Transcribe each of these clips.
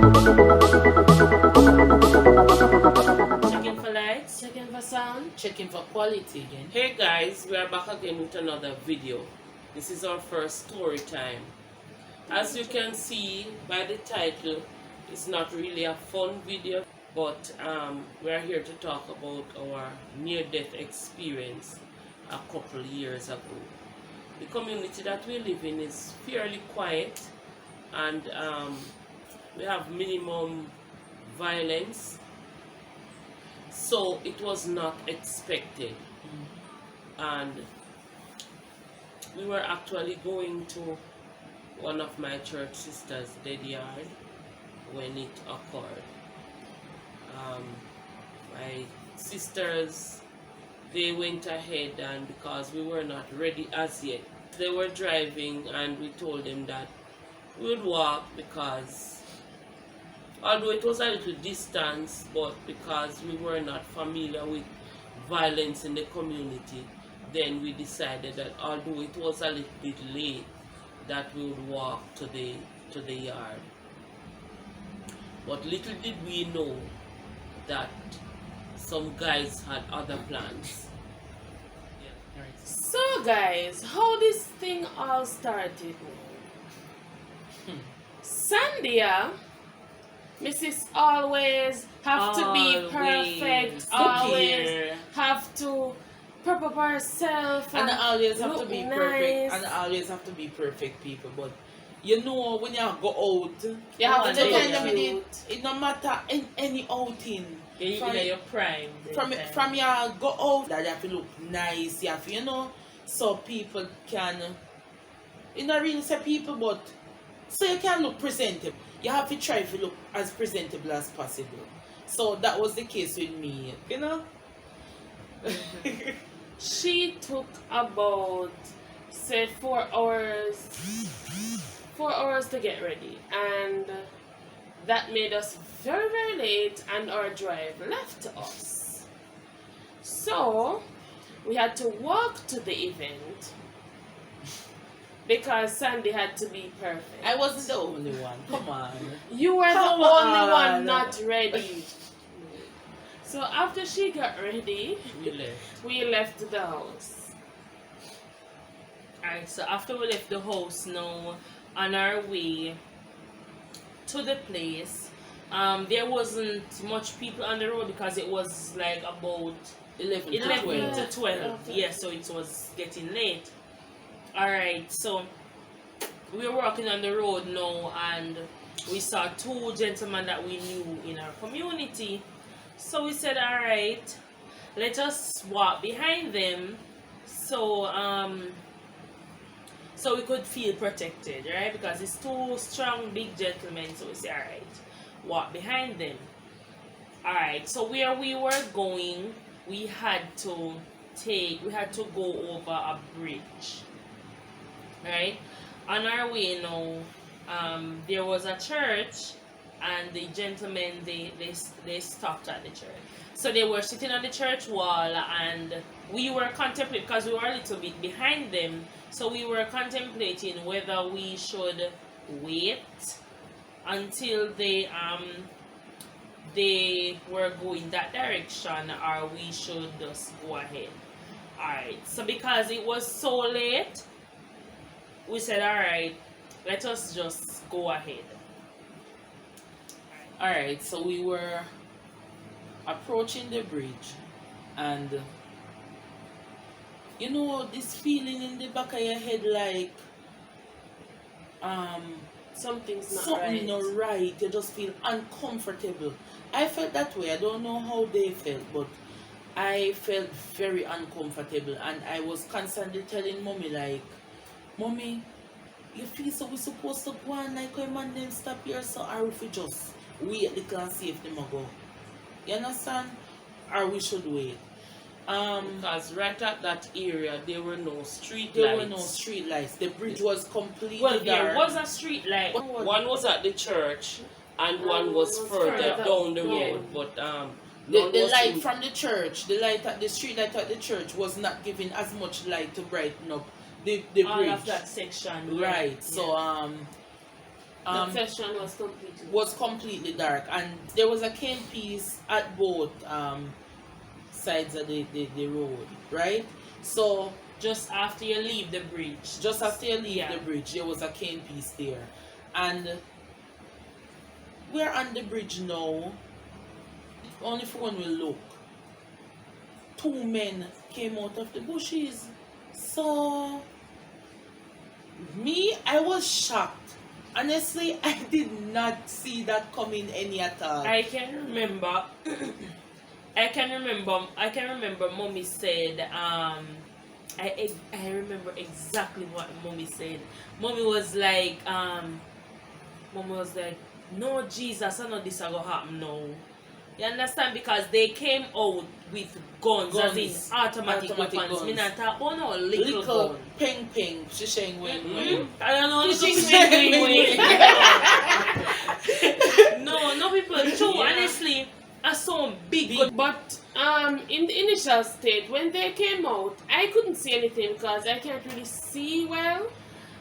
Checking for lights, checking for sound, checking for quality again. Hey guys, we are back again with another video. This is our first story time. As you can see by the title, it's not really a fun video, but we are here to talk about our near-death experience a couple years ago. The community that we live in is fairly quiet, and we have minimum violence, so it was not expected. And we were actually going to one of my church sisters' dead yard when it occurred. My sisters, they went ahead, and because we were not ready as yet, they were driving, and we told them that we would walk, because although it was a little distance, but because we were not familiar with violence in the community, then we decided that although it was a little bit late, that we would walk to the yard. But little did we know that some guys had other plans. So guys, how this thing all started? Sandia, Mrs. Always have to be perfect, always have to prep up herself, And always have to be nice. perfect, and always have to be perfect people. But you know, when you go out, You have to look cute. it no matter in any outing. From your prime. From you go out, that you have to look nice. You have to, so people can, not really say people, but so you can look presentable. You have to try to look as presentable as possible. So that was the case with me, She took about, say, 4 hours to get ready, and that made us very, very late, and our drive left us. So we had to walk to the event because Sandy had to be perfect. I wasn't the only one. Come on. You were the Come only on. one not ready. So after she got ready, we left the house. Alright, so after we left the house now, on our way to the place, there wasn't much people on the road because it was like about 11 to 12. Yeah, so it was getting late. Alright, so we were walking on the road now, and we saw 2 gentlemen that we knew in our community. So we said, alright, let us walk behind them so we could feel protected, right? Because it's 2 strong, big gentlemen. So we said, alright, walk behind them. Alright, so where we were going, we had to go over a bridge, right? On our way now, there was a church, and the gentlemen, they stopped at the church. So they were sitting on the church wall, and we were contemplating, because we were a little bit behind them, so we were contemplating whether we should wait until they were going that direction, or we should just go ahead. Alright, so because it was so late, we said, alright, let us just go ahead. Alright, so we were approaching the bridge, and this feeling in the back of your head, like Something's not something right. not right. You just feel uncomfortable. I felt that way. I don't know how they felt, but I felt very uncomfortable, and I was constantly telling mommy, like, Mommy, you feel so we're supposed to go on, like, when man them stop here, so or if we just wait the class see if them go. You understand? Or we should wait. Because right at that area, there were no street There lights. were no street lights. The bridge was completely Well, dark. there was a street light. One was at the church, and one was further down the road. But the light from the church, the street light at the church was not giving as much light to brighten up the all bridge. of that section. Yeah. Right. So The session was completely dark, and there was a cane piece at both sides of the road, right? So just after you leave the bridge. The bridge, there was a cane piece there. And we're on the bridge now. Only for when we look. 2 men came out of the bushes. So I was shocked. Honestly, I did not see that coming any at all. I can remember Mommy said, I remember exactly what Mommy said. Mommy was like, no, Jesus, I know this is going to happen now. You understand? Because they came out with guns. As in automatic weapons. Me not talk about no little gun. Ping ping, shisheng wing. I don't know, little wing. No people. True, honestly, I saw big gun. But in the initial state, when they came out, I couldn't see anything because I can't really see well.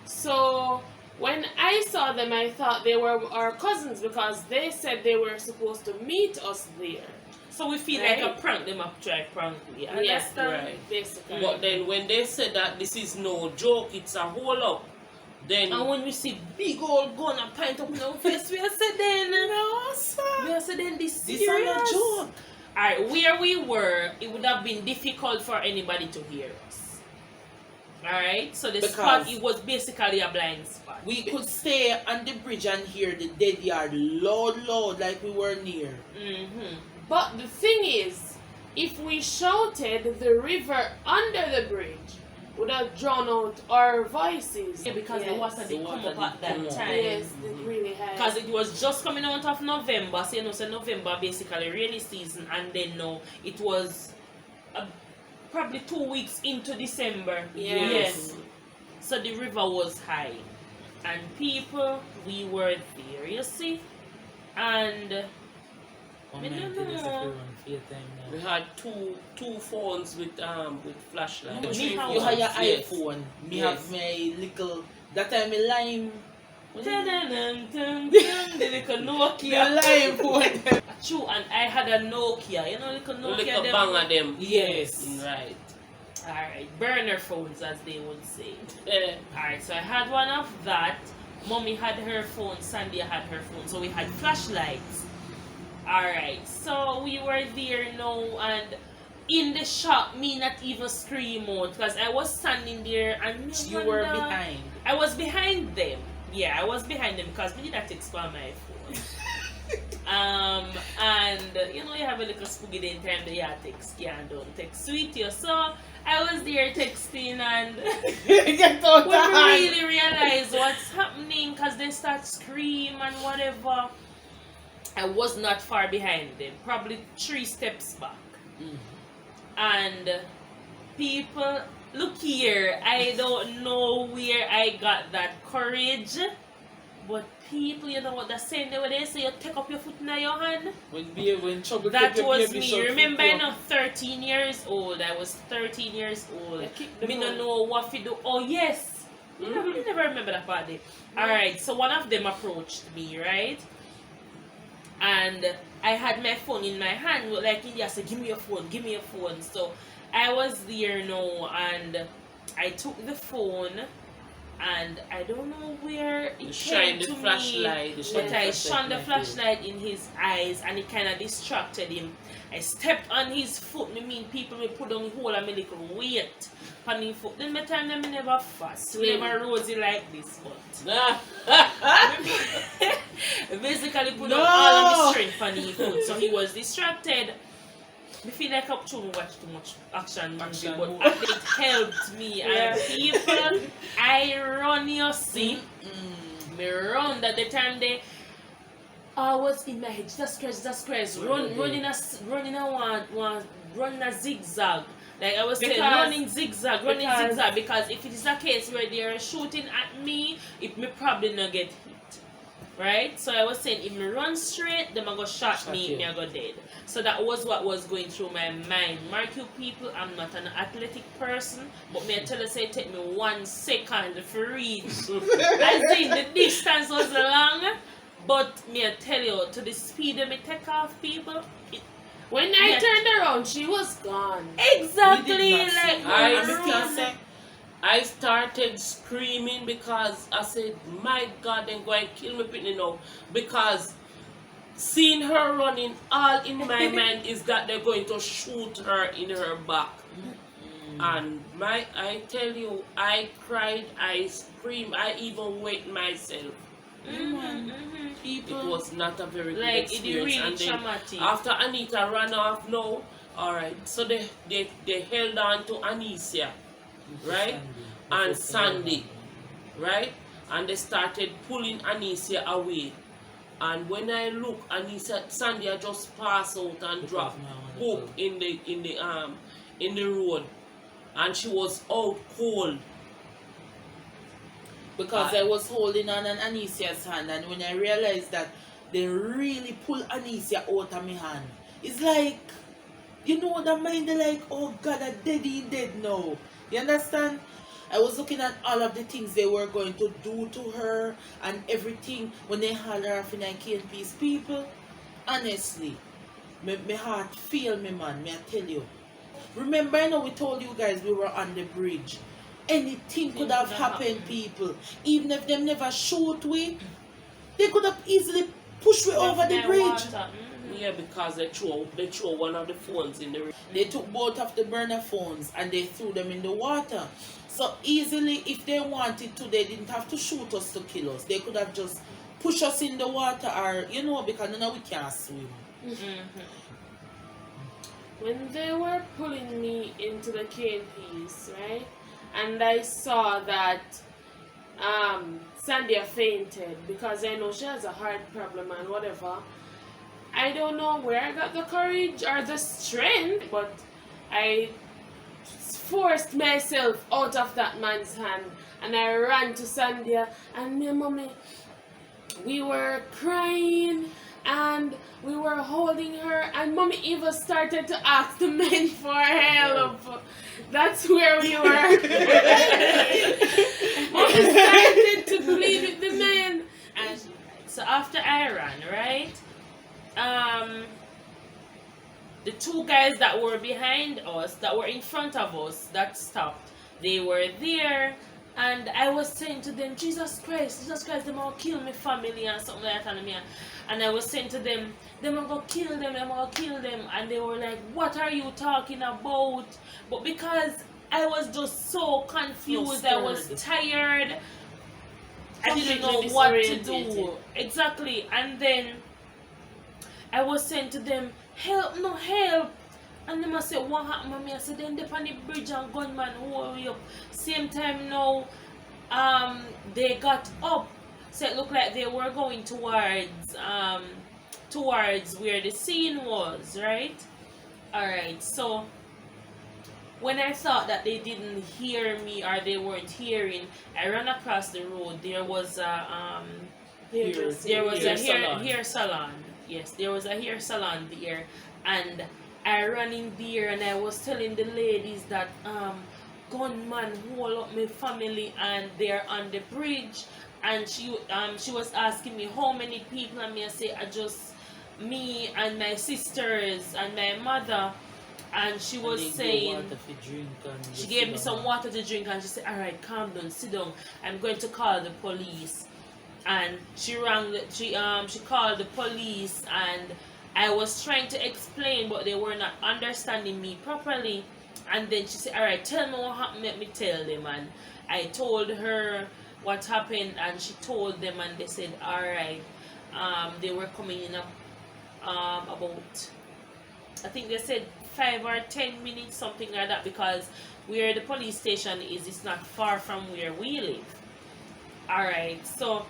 So when I saw them, I thought they were our cousins because they said they were supposed to meet us there. So we feel like a prank. Them up try prank. Yes, right. Basically. But then when they said that this is no joke, it's a hold up. Then and when we see big old gun and pint up in our face, we are said then no, sir. We are said then this is a joke. Alright, where we were, it would have been difficult for anybody to hear us. Alright, so the spot, it was basically a blind spot. We could stay on the bridge and hear the dead yard loud, like we were near. But the thing is, if we shouted, the river under the bridge would have drawn out our voices. Yeah, because the water did come up at that time. Yes, it really had. Because it was just coming out of November, so so November basically rainy season, and then it was probably 2 weeks into December. Yes. So the river was high. And people, we were there, you see? And we had two phones with flashlights. You have your iPhone. Me have my little, that time my lime. The little Nokia. Lime phone. True, and I had a Nokia. You know, little Nokia. Little bang of them. Yes. Right. Alright, burner phones as they would say. Alright, so I had one of that. Mommy had her phone, Sandy had her phone, so we had flashlights. Alright, so we were there now, and in the shop, me not even scream out because I was standing there and you were behind. I was behind them. Yeah, I was behind them because we did not text on my phone. And you know, you have a little spooky day in time that you text, don't text sweet you. So I was there texting, and when we really realized what's happening because they start screaming and whatever, I was not far behind them, probably 3 steps back. And people, look here, I don't know where I got that courage, but people, you know what they're saying when they say you take up your foot in your hand? When trouble that was me. Remember, I'm not 13 years old. I was 13 years old. Me don't know what to do. Oh, yes. You never remember that part. Alright, so one of them approached me, right? And I had my phone in my hand. Like, he said, give me your phone, give me your phone. So I was there now, and I took the phone. And I don't know where it came to me, but I shone the flashlight in his eyes, and it kind of distracted him. I stepped on his foot. I mean, people will put on the whole of my little weight on his foot. Then my time them never fast, never rosy like this, but basically put on all of his strength on his foot, so he was distracted. I feel like I'm trying to watch too much action movie, but it helped me. And people, I run, you see. Me run that the time they was in my head, just crash, running a zigzag. Like I was saying, running zigzag, because if it is a case where they are shooting at me, it may probably not get hit. right? So I was saying, if me run straight, them I go shot Shot me, you. me I go dead. So that was what was going through my mind. Mark you people, I'm not an athletic person, but me I tell you, say it take me 1 second to reach. As in the distance was long, but me I tell you, to the speed that me take off people, When I Yeah. turned around, she was gone. exactly We did not like see. I And the thing say, I started screaming because I said, my God, they're going to kill me Pitney now. Because seeing her running, all in my mind is that they're going to shoot her in her back. And I tell you, I cried, I screamed, I even wet myself. It people, was not a very good like it experience. really And then traumatic. after Anita ran off, no, alright. So they held on to Anicia, right? And Sandy, right? And they started pulling Anicia away. And when I look, Anicia, Sandy had just passed out and dropped hook in the road, and she was out cold. because I was holding on an Anicia's hand, and when I realized that they really pull Anicia out of my hand, it's like, you know, that mind, they're like, oh God, I'm dead now. You understand? I was looking at all of the things they were going to do to her and everything when they haul her off in a cane piece. People, honestly, my heart feel me, man, me I tell you. Remember, I know we told you guys we were on the bridge. Anything could have happened, people. Even if them never shoot we, they could have easily pushed we over the bridge. Yeah, because they throw one of the phones in the river. They took both of the burner phones and they threw them in the water. So easily, if they wanted to, they didn't have to shoot us to kill us. They could have just pushed us in the water, or, you know, because now we can't swim. When they were pulling me into the cane piece, right? And I saw that Sandia fainted because I know she has a heart problem and whatever. I don't know where I got the courage or the strength, but I forced myself out of that man's hand and I ran to Sandia, and me and mommy, we were crying and we were holding her, and mommy even started to ask the men for help. That's where we were. Mommy started to plead with the men. And so after I ran, right? The two guys that were behind us, that were in front of us, that stopped, they were there, and I was saying to them, Jesus Christ, them all kill me family and something like that, and I was saying to them are gonna kill them, and they were like, what are you talking about? But because I was just so confused, I was tired, I didn't know Completely what to disorientated. do. Exactly. And then I was saying to them, help, no help. And them I said, what happened, mommy? I said, then they on the bridge and gunman hold me up. Same time now, they got up. So it looked like they were going towards where the scene was, right? Alright, so when I thought that they didn't hear me or they weren't hearing, I ran across the road. There was a hair salon. Yes, there was a hair salon there, and I ran in there and I was telling the ladies that gunman hold up my family and they're on the bridge, and she was asking me how many people, and me I say I just me and my sisters and my mother. And she was saying, she gave me some water to drink, and she said, all right, calm down, sit down, I'm going to call the police. And she called the police, and I was trying to explain, but they were not understanding me properly. And then she said, all right, tell me what happened, let me tell them. And I told her what happened, and she told them, and they said, all right, they were coming in about, I think they said 5 or 10 minutes, something like that, because where the police station is, it's not far from where we live. Alright, so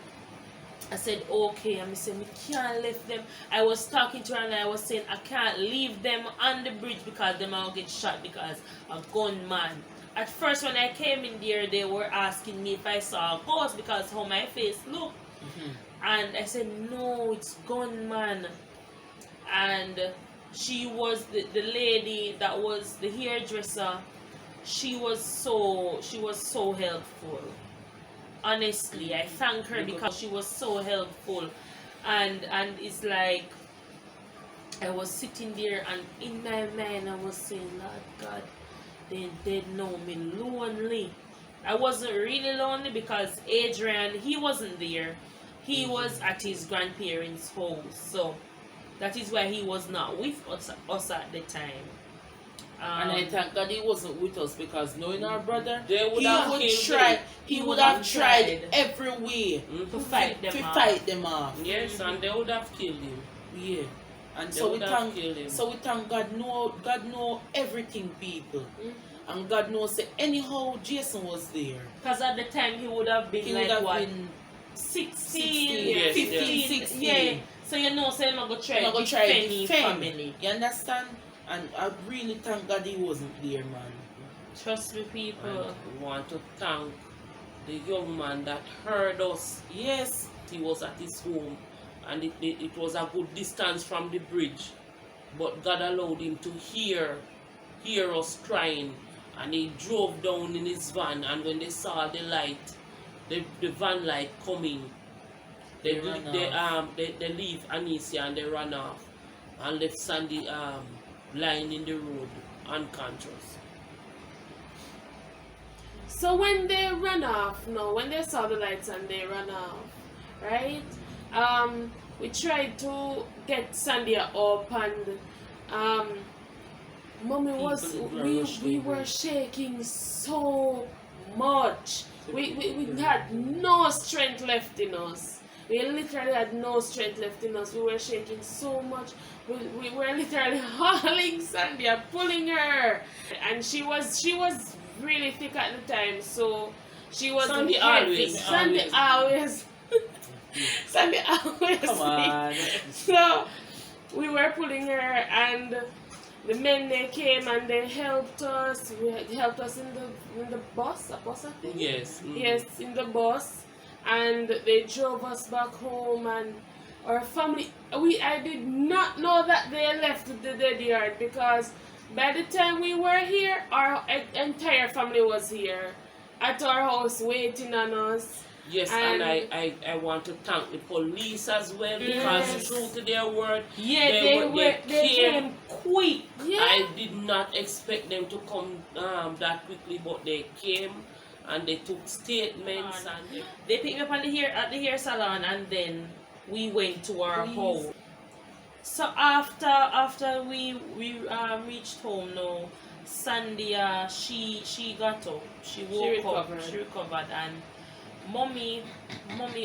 I said, okay, and I said, we can't leave them. I was talking to her and I was saying, I can't leave them on the bridge because they might get shot because a gunman. At first when I came in there, they were asking me if I saw a ghost because how my face looked. And I said, no, it's gunman. And she was the lady that was the hairdresser. She was so helpful. Honestly, I thank her because she was so helpful. And it's like I was sitting there, and in my mind I was saying, Lord God, they know me lonely. I wasn't really lonely because Adrian, he wasn't there. He was at his grandparents' house, so that is why he was not with us at the time. And I thank God he wasn't with us, because knowing our brother, They would have he would have tried every way to fight them off. Yes, and they would have killed him. Yeah. And They so would have killed him. we thank God know everything, people. And God knows that anyhow Jason was there. Because at the time he would have been He like would have what? been 16, Yes, 15, 16. Yeah. So you know, so you're not going to try Not to gonna try defend to his defend. family. You understand? And I really thank God he wasn't there, man. Trust me, people. And we want to thank the young man that heard us. Yes. He was at his home, and it was a good distance from the bridge, but God allowed him to hear us crying, and he drove down in his van, and when they saw the light, the van light coming, they leave Anicia and they ran off and left Sandy lying in the road unconscious. So when they ran off, when they saw the lights and they ran off, right? We tried to get Sandia up, and Mommy we were shaking so much. We had no strength left in us. We literally had no strength left in us. We were shaking so much. We were literally hauling Sandia, pulling her, and she was really thick at the time, so she was Sandy heavy. always. Sandy always. Sandy always. Come on. So we were pulling her, and the men, they came and they helped us. They helped us in the bus, I think. Yes. Yes, in the bus, and they drove us back home. And our family, I did not know that they left the dead yard, because by the time we were here, our entire family was here at our house waiting on us. Yes, and I want to thank the police as well, because true to their word, they came quick. Yeah. I did not expect them to come that quickly, but they came and they took statements and they picked me up at the hair salon, and then we went to our home. So after we reached home now, Sandia, she got up, she woke up, she recovered, and Mommy,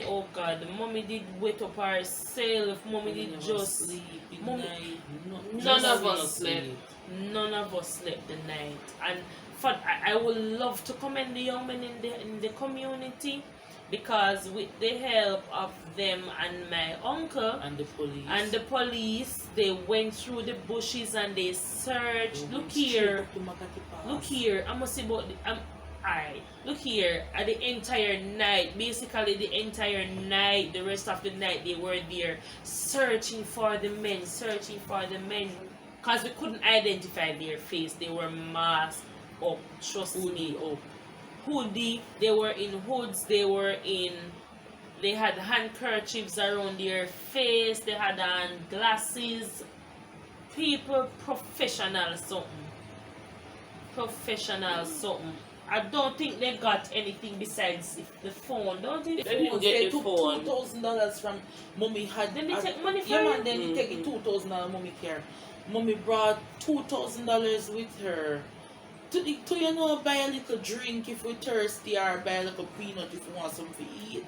oh God, Mommy did wake up herself. Mommy did just sleep. None of us slept. None of us slept the night. And I would love to commend the young men in the community, because with the help of them and my uncle and the police, they went through the bushes and they searched. Look here, I must say about alright, look here, at the entire night, basically the entire night, the rest of the night, they were there searching for the men, because we couldn't identify their face. They were masked up, trust me, hoodie, they were in hoods, they had handkerchiefs around their face, they had on glasses. People professional something. I don't think they got anything besides the phone. Don't think they didn't get the phone. $2,000 from Mommy had. Then they take money from yeah, man, then they take the $2,000 Mommy care. Mommy brought $2,000 with her to buy a little drink if we're thirsty, or buy a little peanut if we want something to eat.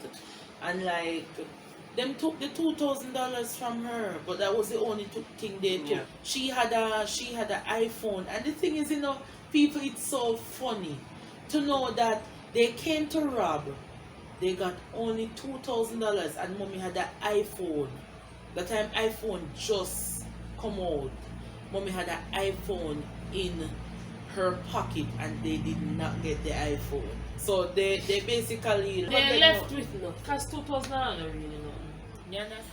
And like, them took the $2,000 from her, but that was the only thing they took. Yeah. She had an iPhone, and the thing is, people, it's so funny to know that they came to rob. They got only $2,000, and Mommy had an iPhone. That time iPhone just come out. Mommy had an iPhone in her pocket and they did not get the iPhone. So they basically They left with nothing. Because 2000 I don't really know. you understand?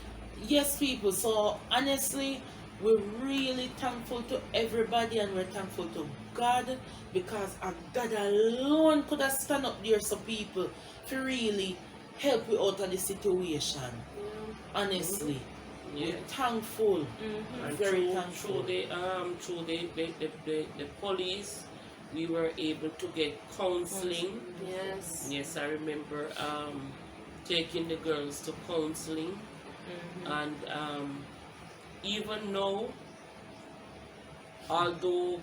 Yes, people. So honestly, we're really thankful to everybody and we're thankful to God because God alone could have stand up there so people to really help you out of the situation. Honestly. Yeah. We're thankful. And Very through thankful. the police, we were able to get counseling. Yes. Yes, I remember taking the girls to counseling, and even now, although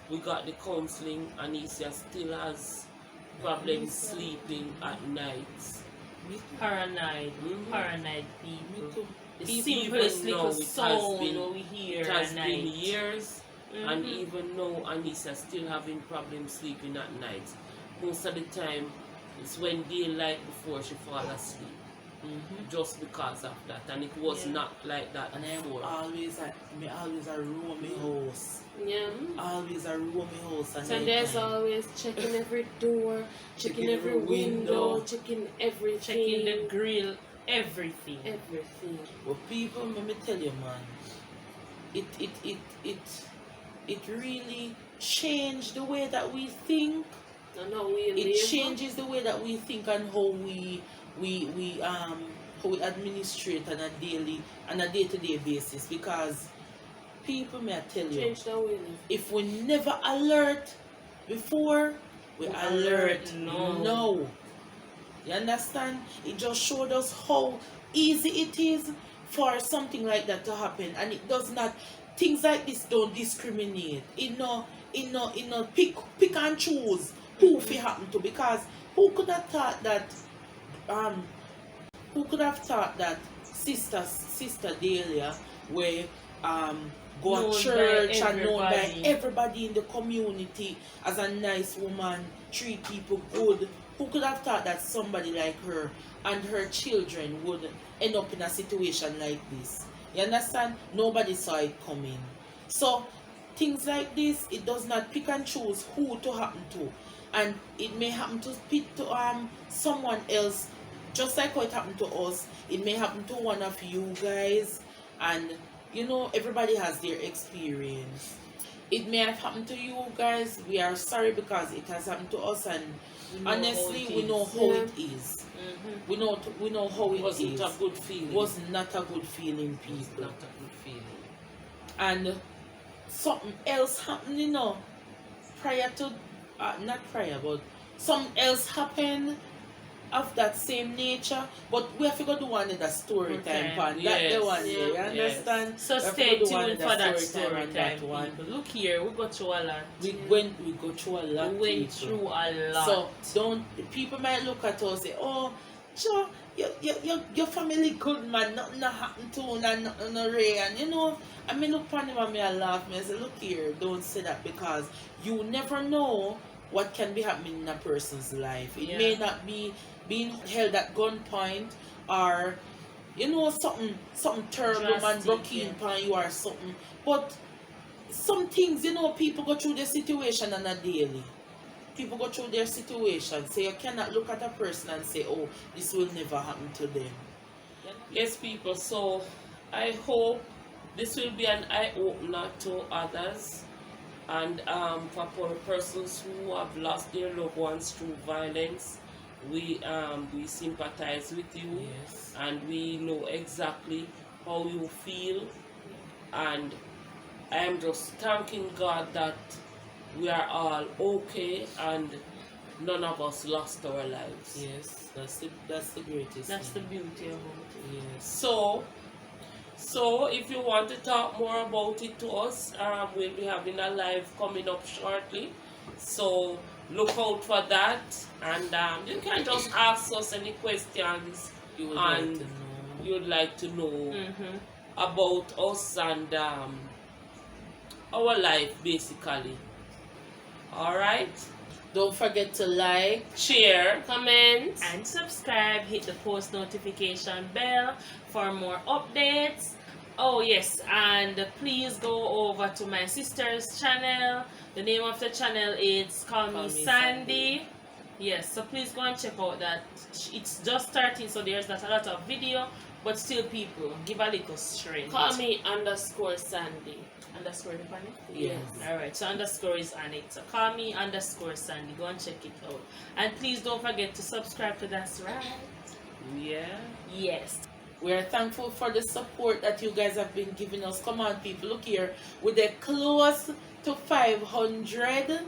we got the counseling, Anisha still has problems sleeping at nights. Paranoid, Mhm. paranoid Me people. too. The Even simplest now little it has sound been- we hear It has at been night. years, and even now Anissa still having problems sleeping at night. Most of the time, it's when daylight before she fall asleep. Just because of that, and it was Yeah. not like that And I'm before. always a roam my house. Yeah. Always a roam my house. And So there's always checking every door, checking every window, checking everything. Checking the grill, everything. Everything. But people, let me tell you, man, it really changed the way that we think. And how we It live. changes the way that we think and how we administrate on a day-to-day basis. Because people, may I tell you, Change the way we live. if we never alert before, we alert now. now. You understand? It just showed us how easy it is for something like that to happen, and it does not. Things like this don't discriminate. It no pick and choose who it happen to, because who could have thought that Sister Delia where go Known to by church and known by everybody. everybody in the community as a nice woman, treat people good. Who could have thought that somebody like her and her children would end up in a situation like this? You understand? Nobody saw it coming. So things like this, it does not pick and choose who to happen to, and it may happen to someone else, just like how it happened to us. It may happen to one of you guys, and you know, everybody has their experience. It may have happened to you guys. We are sorry because it has happened to us, and honestly, we know how it is. We know how it Wasn't is. a good feeling. Was not a good feeling, Was people. not a good feeling. And something else happened, you know, prior to, not prior, but something else happened of that same nature. But we have to go do another story Okay. time pan. Yes. That the one there, you Yeah. understand? So We have to stay go do tuned another for that on story that time, one. people. Look here, we got through a lot. We go through a lot. We went people. through a lot. So don't, people might look at us and say, oh, sure, your family good, man, nothing happened to you, and nothing no Ray. And you know, I mean, look upon him and me, I laugh, me, I say, look here, don't say that, because you never know what can be happening in a person's life. It may not be being held at gunpoint, or you know, something terrible, man, Drastic, broke in upon you or something. But some things, you know, people go through their situation on a daily. People go through their situation, so you cannot look at a person and say, oh, this will never happen to them. Yes, people, so I hope this will be an eye-opener to others, and for persons who have lost their loved ones through violence. We sympathize with you, Yes. and we know exactly how you feel, and I am just thanking God that we are all okay and none of us lost our lives. Yes, that's the greatest That's the thing. beauty of it. Yes. So if you want to talk more about it to us, we'll be having a live coming up shortly. So look out for that, and you can just ask us any questions You would and like to know. you'd like to know about us and our life, basically. Alright? Don't forget to like. Share. Comment. And subscribe, hit the post notification bell for more updates Oh yes, and please go over to my sister's channel. The name of the channel is Call Me Sandy. Yes, so please go and check out that. It's just starting, so there's not a lot of video, but still, people, give a little strength. Call me _ Sandy. Underscore on it? Yes. Alright, so underscore is on it. So call me _ Sandy. Go and check it out. And please don't forget to subscribe to That's Right. Yeah. Yes. We are thankful for the support that you guys have been giving us. Come on, people, look here. With the close to 500,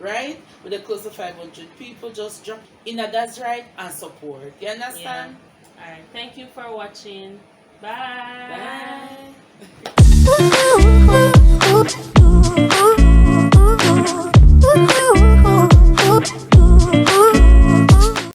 right? With the close to 500 people, just jump in a That's Right and support. You understand? Yeah. Alright, thank you for watching. Bye. Bye.